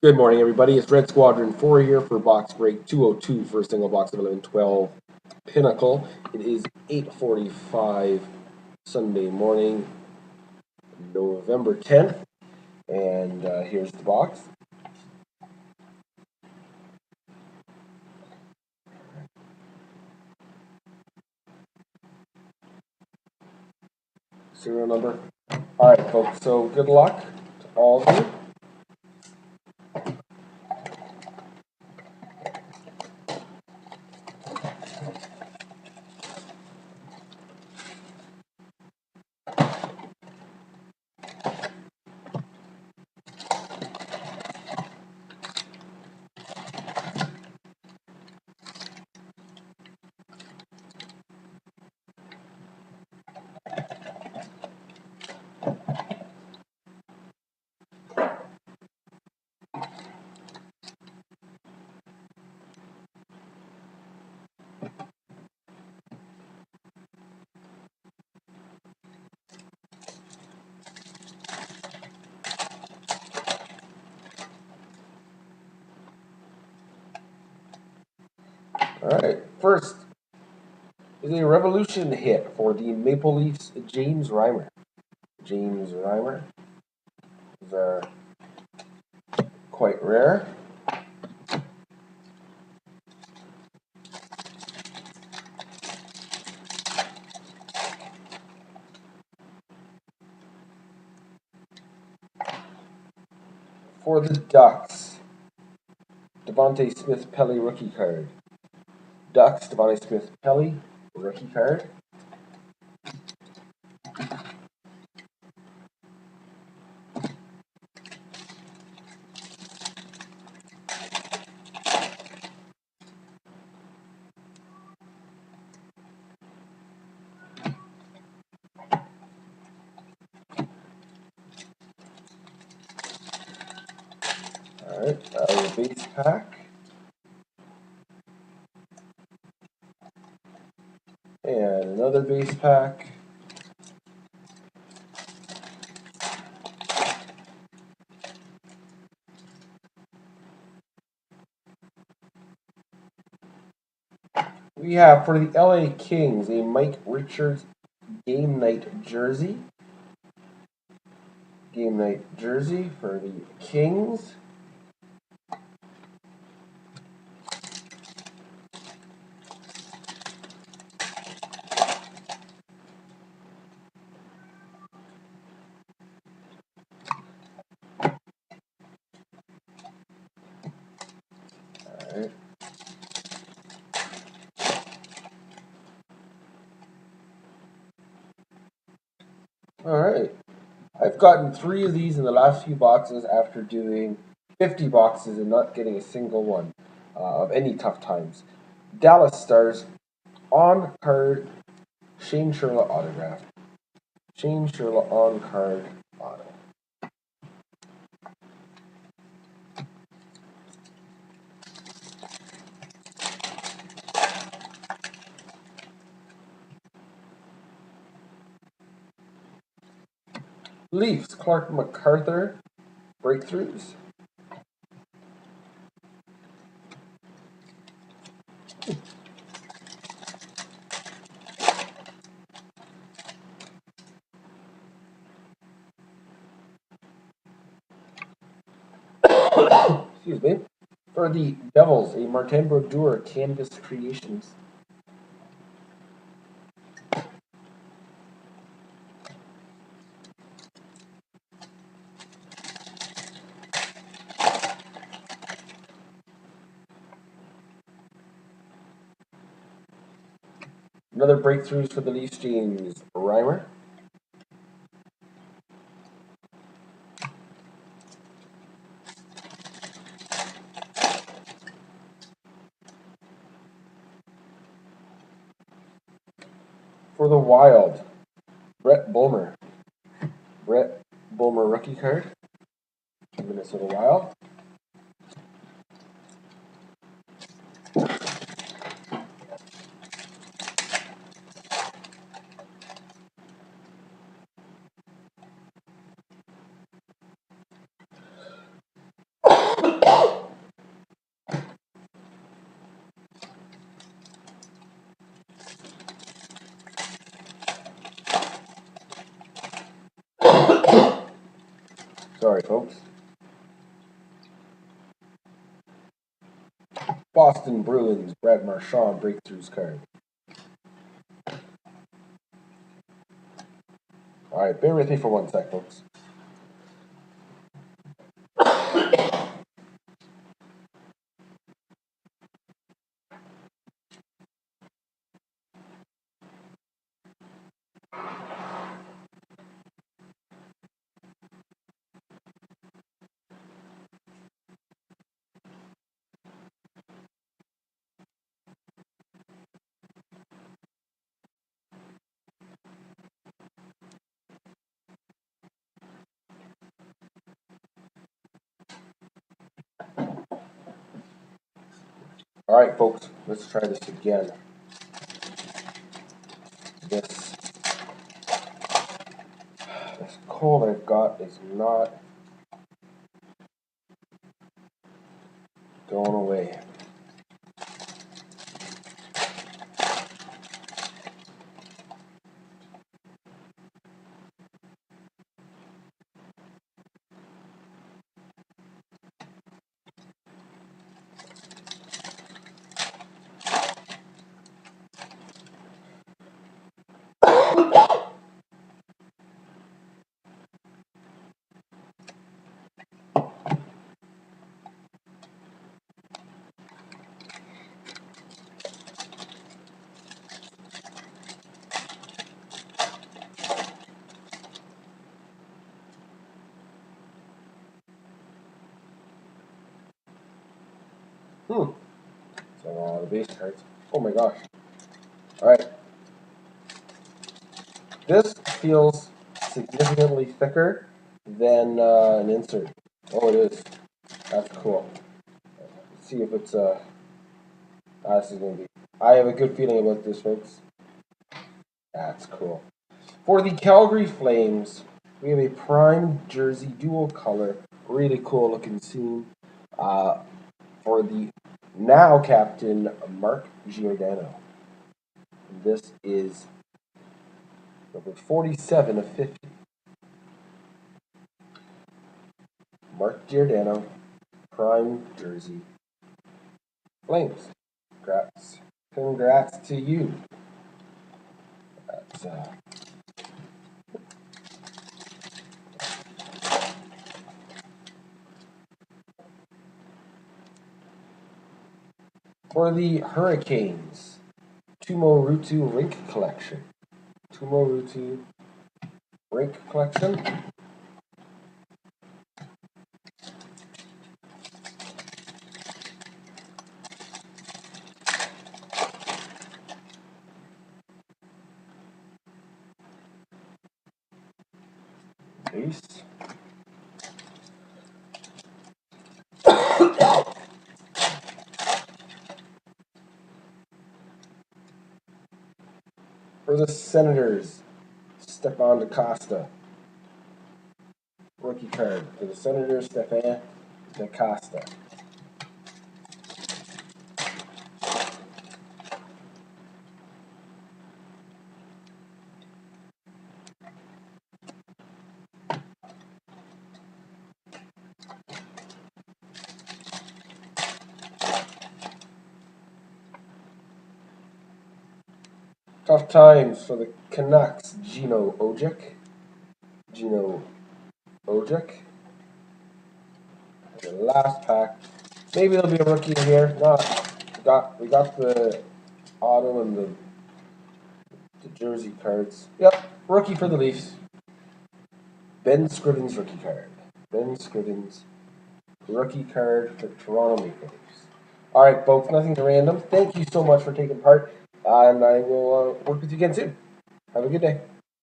Good morning, everybody. It's Red Squadron 4 here for Box Break 202 for a single box of 1112 Pinnacle. It is 8:45 Sunday morning, November 10th, and here's the box. Serial number. All right, folks, so good luck to all of you. All right, first is a Revolution hit for the Maple Leafs, James Reimer. James Reimer. These are quite rare. For the Ducks, Devontae Smith-Pelly rookie card. Ducks, Devontae Smith-Pelly rookie card. Alright, our base pack. And another base pack. We have for the LA Kings a Mike Richards game night jersey. Game night jersey for the Kings. Alright. Alright. I've gotten 3 of these in the last few boxes after doing 50 boxes and not getting a single one of any tough times. Dallas Stars on card Shane Sherla autograph. Shane Sherla on card auto. Leafs, Clark MacArthur, breakthroughs. Excuse me. For the Devils, a Martin Brodeur Canvas Creations. Another breakthroughs for the Leafs, James Reimer. For the Wild, Brett Bulmer. Brett Bulmer rookie card. Minnesota Wild. Sorry, folks. Boston Bruins, Brad Marchand breakthroughs card. Alright, bear with me for 1 sec, folks. Alright, folks, let's try this again. This cold I've got is not going away. So the base cards. Oh my gosh. Alright. This feels significantly thicker than an insert. Oh, it is. That's cool. Let's see if it's this is gonna be. I have a good feeling about this, folks. That's cool. For the Calgary Flames, we have a prime jersey dual color. Really cool looking scene. For the now captain, Mark Giordano. This is number 47 of 50. Mark Giordano, prime jersey. Flames. Congrats. Congrats to you. That's for the Hurricanes, Tumo Rutu Rink Collection. Tumo Rutu Rink Collection. Base. For the Senators, Stepan DaCosta. Rookie card. For the Senators, Stepan DaCosta. Tough times for the Canucks, Gino Ojek. The last pack. Maybe there'll be a rookie in here. No, we got the auto and the jersey cards. Yep, rookie for the Leafs. Ben Scrivens rookie card. Ben Scrivens rookie card for Toronto Maple Leafs. All right, folks, nothing to random. Thank you so much for taking part, and I will work with you again soon. Have a good day.